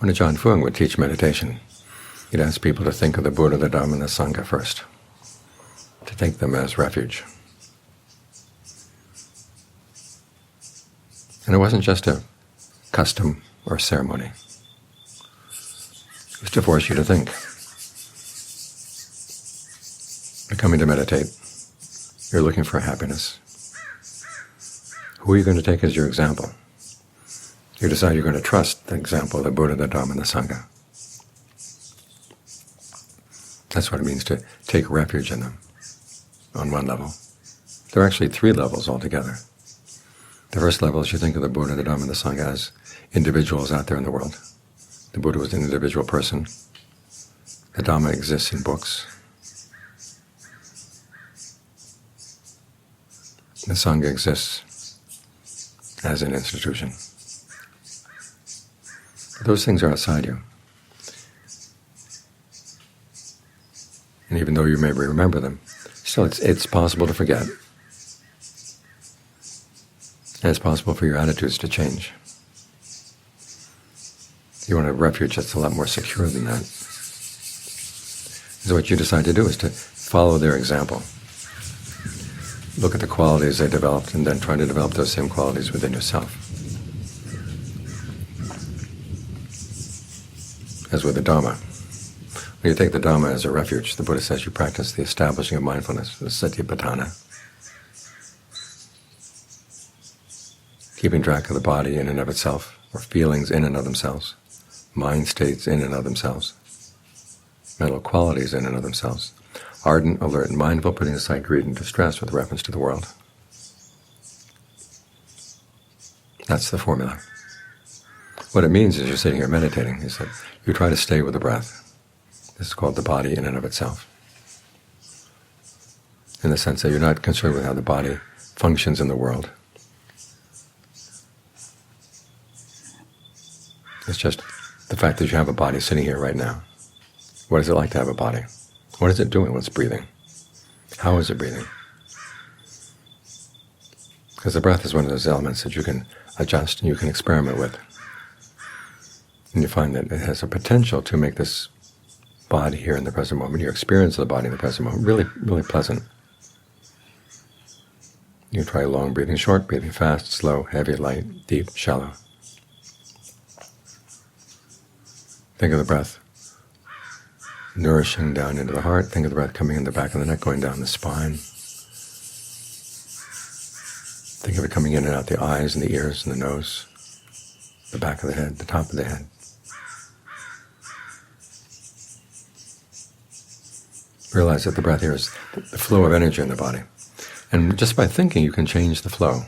When Ajahn Fuang would teach meditation, he'd ask people to think of the Buddha, the Dhamma, and the Sangha first, to take them as refuge. And it wasn't just a custom or ceremony. It was to force you to think. You're coming to meditate. You're looking for happiness. Who are you going to take as your example? You decide you're going to trust the example of the Buddha, the Dhamma, and the Sangha. That's what it means to take refuge in them on one level. There are actually 3 levels altogether. The first level is you think of the Buddha, the Dhamma, and the Sangha as individuals out there in the world. The Buddha was an individual person. The Dhamma exists in books. The Sangha exists as an institution. Those things are outside you. And even though you may remember them, still it's possible to forget. And it's possible for your attitudes to change. You want a refuge that's a lot more secure than that. So what you decide to do is to follow their example. Look at the qualities they developed and then try to develop those same qualities within yourself. As with the Dhamma. When you take the Dhamma as a refuge, the Buddha says you practice the establishing of mindfulness, the satipatthana. Keeping track of the body in and of itself, or feelings in and of themselves, mind states in and of themselves, mental qualities in and of themselves, ardent, alert, and mindful, putting aside greed and distress with reference to the world. That's the formula. What it means is you're sitting here meditating. He said, you try to stay with the breath. This is called the body in and of itself, in the sense that you're not concerned with how the body functions in the world. It's just the fact that you have a body sitting here right now. What is it like to have a body? What is it doing when it's breathing? How is it breathing? Because the breath is one of those elements that you can adjust and you can experiment with. And you find that it has a potential to make this body here in the present moment, your experience of the body in the present moment, really, really pleasant. You try long breathing, short breathing, fast, slow, heavy, light, deep, shallow. Think of the breath nourishing down into the heart. Think of the breath coming in the back of the neck, going down the spine. Think of it coming in and out the eyes and the ears and the nose, the back of the head, the top of the head. Realize that the breath here is the flow of energy in the body. And just by thinking, you can change the flow.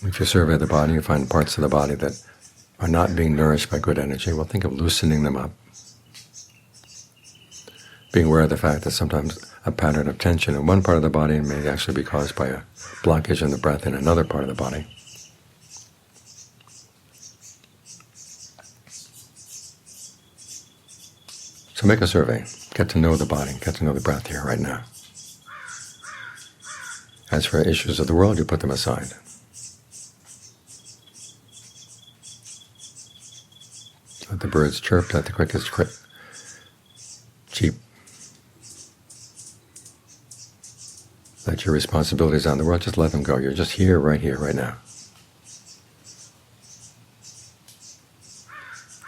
If you survey the body, you find parts of the body that are not being nourished by good energy. Well, think of loosening them up. Being aware of the fact that sometimes a pattern of tension in one part of the body may actually be caused by a blockage in the breath in another part of the body. So make a survey. Get to know the body. Get to know the breath here right now. As for issues of the world, you put them aside. Let the birds chirp, let the crickets cheep. Let your responsibilities on the world, just let them go. You're just here, right now.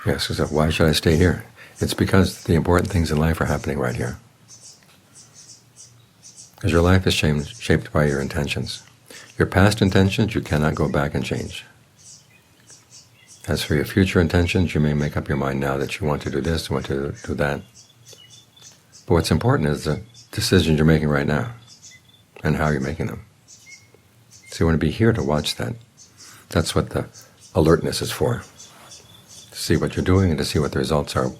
You ask yourself, why should I stay here? It's because the important things in life are happening right here. Because your life is shaped by your intentions. Your past intentions you cannot go back and change. As for your future intentions, you may make up your mind now that you want to do this, you want to do that. But what's important is the decisions you're making right now and how you're making them. So you want to be here to watch that. That's what the alertness is for, to see what you're doing and to see what the results are.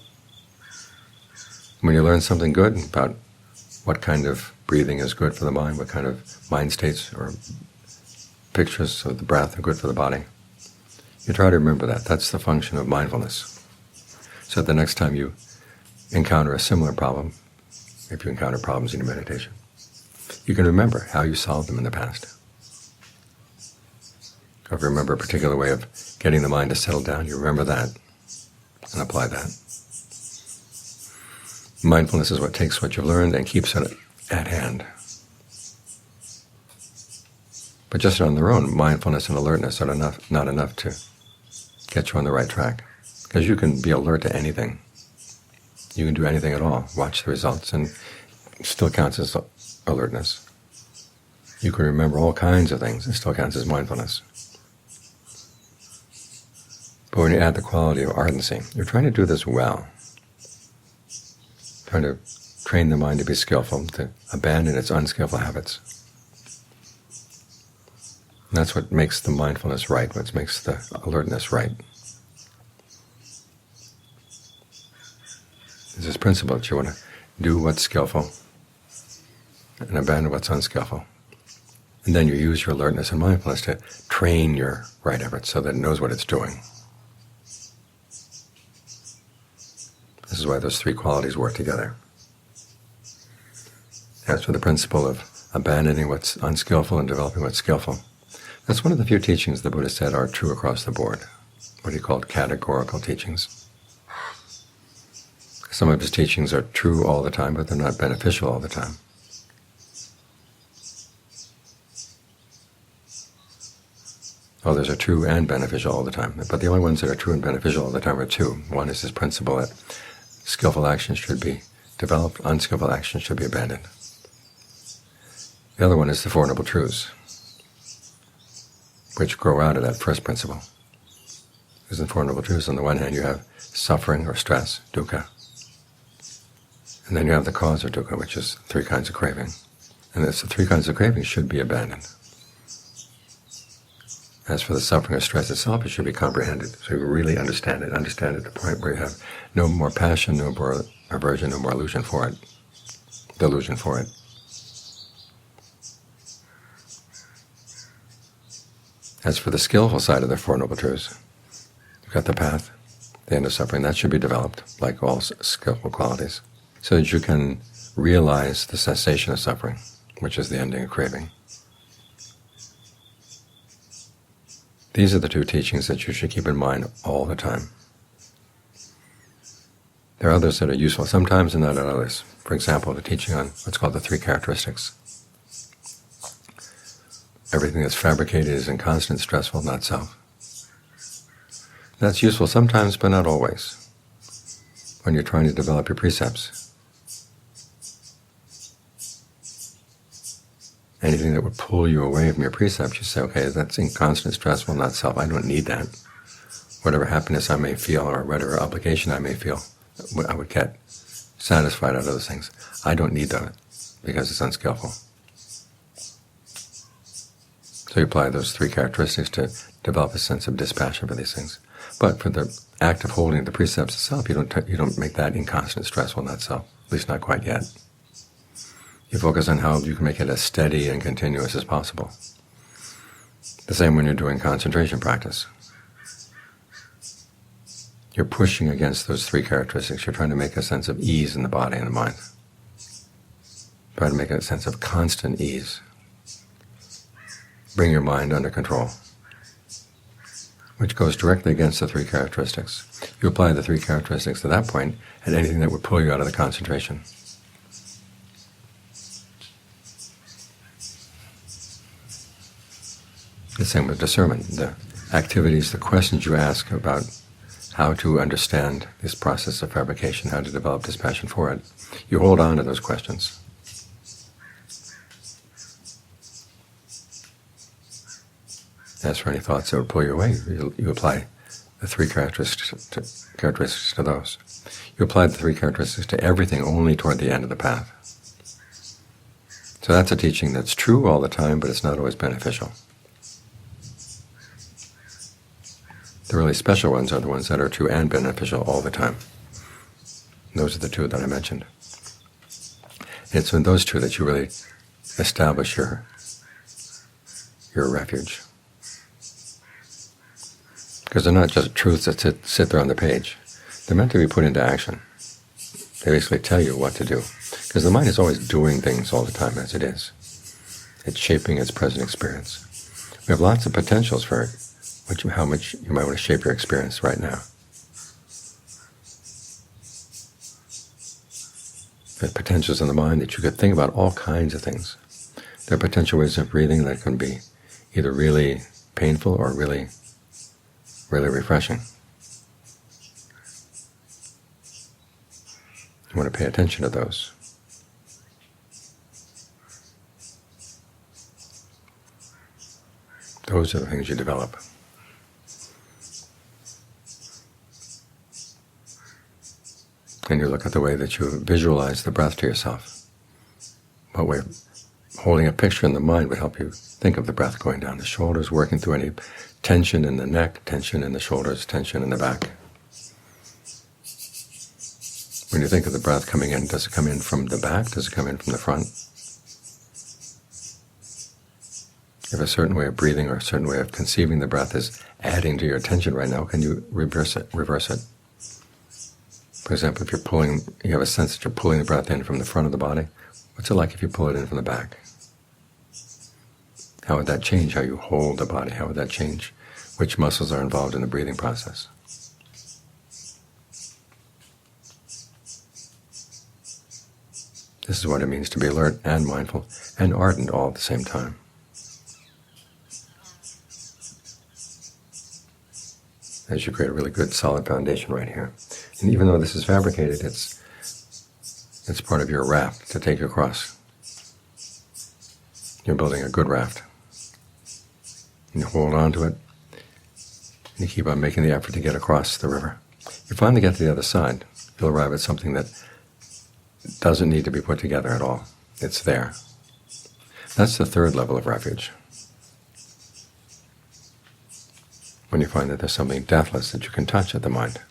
When you learn something good about what kind of breathing is good for the mind, what kind of mind states or pictures of the breath are good for the body, you try to remember that. That's the function of mindfulness. So the next time you encounter a similar problem, if you encounter problems in your meditation, you can remember how you solved them in the past. If you remember a particular way of getting the mind to settle down, you remember that and apply that. Mindfulness is what takes what you've learned and keeps it at hand. But just on their own, mindfulness and alertness are not enough to get you on the right track, because you can be alert to anything. You can do anything at all, watch the results, and it still counts as alertness. You can remember all kinds of things, it still counts as mindfulness. But when you add the quality of ardency, you're trying to do this well, trying to train the mind to be skillful, to abandon its unskillful habits. And that's what makes the mindfulness right, what makes the alertness right. There's this principle that you want to do what's skillful and abandon what's unskillful. And then you use your alertness and mindfulness to train your right effort so that it knows what it's doing. This is why those three qualities work together. As for the principle of abandoning what's unskillful and developing what's skillful, that's one of the few teachings the Buddha said are true across the board, what he called categorical teachings. Some of his teachings are true all the time, but they're not beneficial all the time. Others are true and beneficial all the time, but the only ones that are true and beneficial all the time are two. One is this principle that skillful action should be developed, unskillful action should be abandoned. The other one is the Four Noble Truths, which grow out of that first principle. Because in the Four Noble Truths, on the one hand, you have suffering or stress, dukkha, and then you have the cause of dukkha, which is three kinds of craving. And it's the three kinds of craving should be abandoned. As for the suffering or stress itself, it should be comprehended, so you really understand it to the point where you have no more passion, no more aversion, no more delusion for it. As for the skillful side of the Four Noble Truths, you've got the path, the end of suffering. That should be developed, like all skillful qualities, so that you can realize the cessation of suffering, which is the ending of craving. These are the two teachings that you should keep in mind all the time. There are others that are useful sometimes and not others. For example, the teaching on what's called the three characteristics. Everything that's fabricated is inconstant, stressful, not self. That's useful sometimes, but not always, when you're trying to develop your precepts. Anything that would pull you away from your precepts, you say, okay, that's inconstant, stressful, not self. I don't need that. Whatever happiness I may feel or whatever obligation I may feel, I would get satisfied out of those things. I don't need that because it's unskillful. So you apply those three characteristics to develop a sense of dispassion for these things. But for the act of holding the precepts itself, you don't make that inconstant, stressful, not self, at least not quite yet. You focus on how you can make it as steady and continuous as possible. The same when you're doing concentration practice. You're pushing against those three characteristics. You're trying to make a sense of ease in the body and the mind. Try to make a sense of constant ease. Bring your mind under control, which goes directly against the three characteristics. You apply the three characteristics to that point and anything that would pull you out of the concentration. The same with discernment. The activities, the questions you ask about how to understand this process of fabrication, how to develop dispassion for it, you hold on to those questions. As for any thoughts that would pull you away, you apply the three characteristics to those. You apply the three characteristics to everything only toward the end of the path. So that's a teaching that's true all the time, but it's not always beneficial. The really special ones are the ones that are true and beneficial all the time. And those are the two that I mentioned. It's in those two that you really establish your refuge. Because they're not just truths that sit there on the page. They're meant to be put into action. They basically tell you what to do. Because the mind is always doing things all the time as it is. It's shaping its present experience. We have lots of potentials for how much you might want to shape your experience right now. There are potentials in the mind that you could think about all kinds of things. There are potential ways of breathing that can be either really painful or really, really refreshing. You want to pay attention to those. Those are the things you develop. And you look at the way that you visualize the breath to yourself. What way holding a picture in the mind would help you think of the breath going down the shoulders, working through any tension in the neck, tension in the shoulders, tension in the back. When you think of the breath coming in, does it come in from the back? Does it come in from the front? If a certain way of breathing or a certain way of conceiving the breath is adding to your attention right now, can you reverse it? For example, if you have a sense that you're pulling the breath in from the front of the body, what's it like if you pull it in from the back? How would that change how you hold the body? How would that change which muscles are involved in the breathing process? This is what it means to be alert and mindful and ardent all at the same time. As you create a really good solid foundation right here. And even though this is fabricated, it's part of your raft to take you across. You're building a good raft. And you hold on to it, and you keep on making the effort to get across the river. You finally get to the other side. You'll arrive at something that doesn't need to be put together at all. It's there. That's the third level of refuge. When you find that there's something deathless that you can touch at the mind.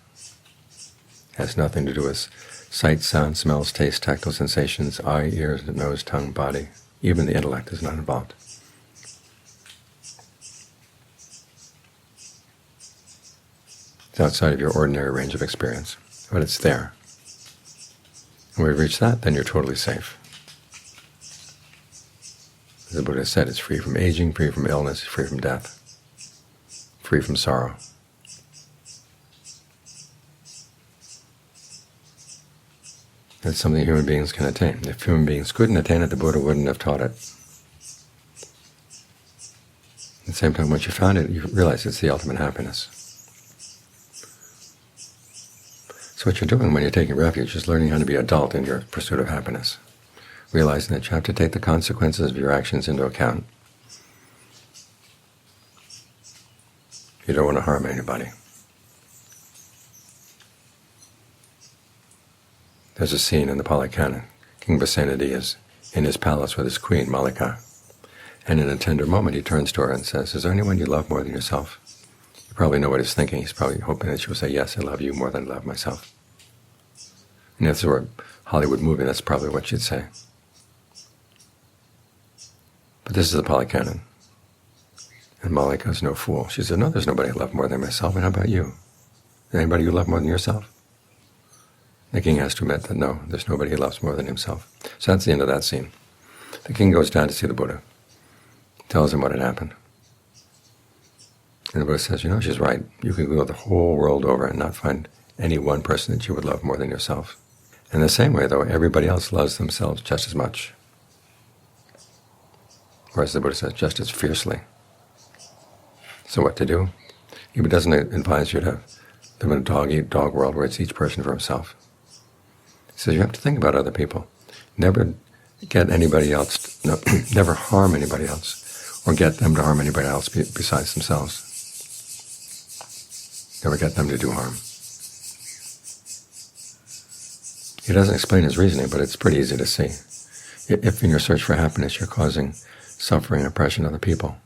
It has nothing to do with sight, sound, smells, taste, tactile sensations, eye, ears, nose, tongue, body. Even the intellect is not involved. It's outside of your ordinary range of experience, but it's there. When we've reached that, then you're totally safe. As the Buddha said, it's free from aging, free from illness, free from death, free from sorrow. That's something human beings can attain. If human beings couldn't attain it, the Buddha wouldn't have taught it. At the same time, once you found it, you realize it's the ultimate happiness. So what you're doing when you're taking refuge is learning how to be adult in your pursuit of happiness, realizing that you have to take the consequences of your actions into account. You don't want to harm anybody. There's a scene in the Pali Canon. King Vasenadi is in his palace with his queen, Malika, and in a tender moment he turns to her and says, "Is there anyone you love more than yourself?" You probably know what he's thinking. He's probably hoping that she will say, "Yes, I love you more than I love myself." And if this were a Hollywood movie, that's probably what she'd say. But this is the Pali Canon. And Malika is no fool. She said, "No, there's nobody I love more than myself. And how about you? Anybody you love more than yourself?" The king has to admit that no, there's nobody he loves more than himself. So that's the end of that scene. The king goes down to see the Buddha, tells him what had happened. And the Buddha says, "You know, she's right. You can go the whole world over and not find any one person that you would love more than yourself." In the same way, though, everybody else loves themselves just as much. Or as the Buddha says, just as fiercely. So what to do? He doesn't advise you to live in a dog-eat-dog world where it's each person for himself. He says you have to think about other people. Never get anybody else, never harm anybody else, or get them to harm anybody else besides themselves. Never get them to do harm. He doesn't explain his reasoning, but it's pretty easy to see. If in your search for happiness you're causing suffering and oppression to other people,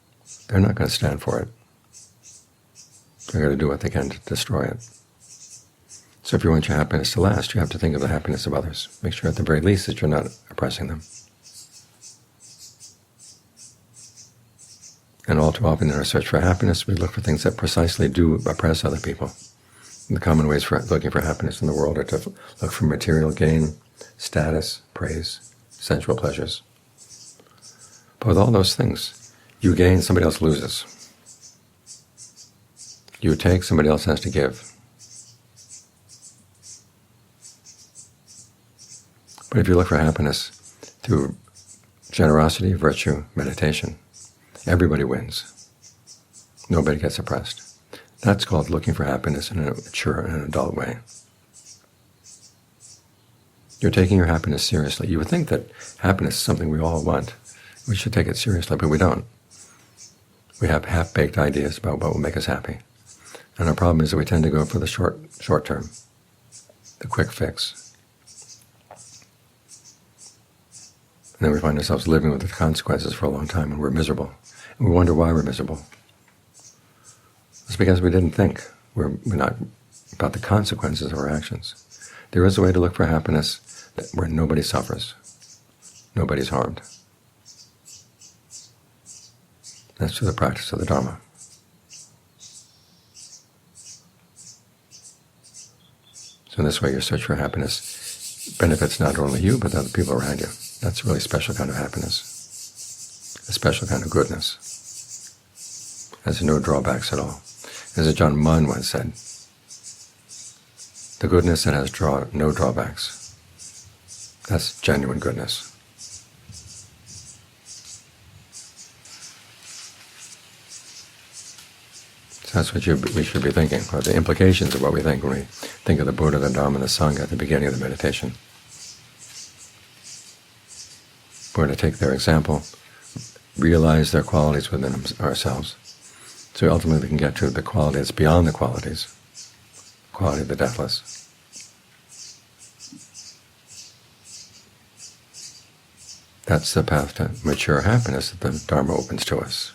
they're not going to stand for it. They're going to do what they can to destroy it. So if you want your happiness to last, you have to think of the happiness of others. Make sure at the very least that you're not oppressing them. And all too often in our search for happiness, we look for things that precisely do oppress other people. And the common ways for looking for happiness in the world are to look for material gain, status, praise, sensual pleasures. But with all those things, you gain, somebody else loses. You take, somebody else has to give. But if you look for happiness through generosity, virtue, meditation, everybody wins. Nobody gets oppressed. That's called looking for happiness in a mature and an adult way. You're taking your happiness seriously. You would think that happiness is something we all want. We should take it seriously, but we don't. We have half-baked ideas about what will make us happy. And our problem is that we tend to go for the short term, the quick fix. And then we find ourselves living with the consequences for a long time, and we're miserable. And we wonder why we're miserable. It's because we didn't think. We're not about the consequences of our actions. There is a way to look for happiness where nobody suffers, nobody's harmed. That's through the practice of the Dhamma. So in this way, your search for happiness benefits not only you, but other people around you. That's a really special kind of happiness, a special kind of goodness. Has no drawbacks at all. As John Munn once said, the goodness that has no drawbacks, that's genuine goodness. So that's what we should be thinking, or the implications of what we think when we think of the Buddha, the Dhamma, and the Sangha at the beginning of the meditation. We're to take their example, realize their qualities within ourselves, so ultimately we can get to the quality that's beyond the qualities, the quality of the deathless. That's the path to mature happiness that the Dharma opens to us.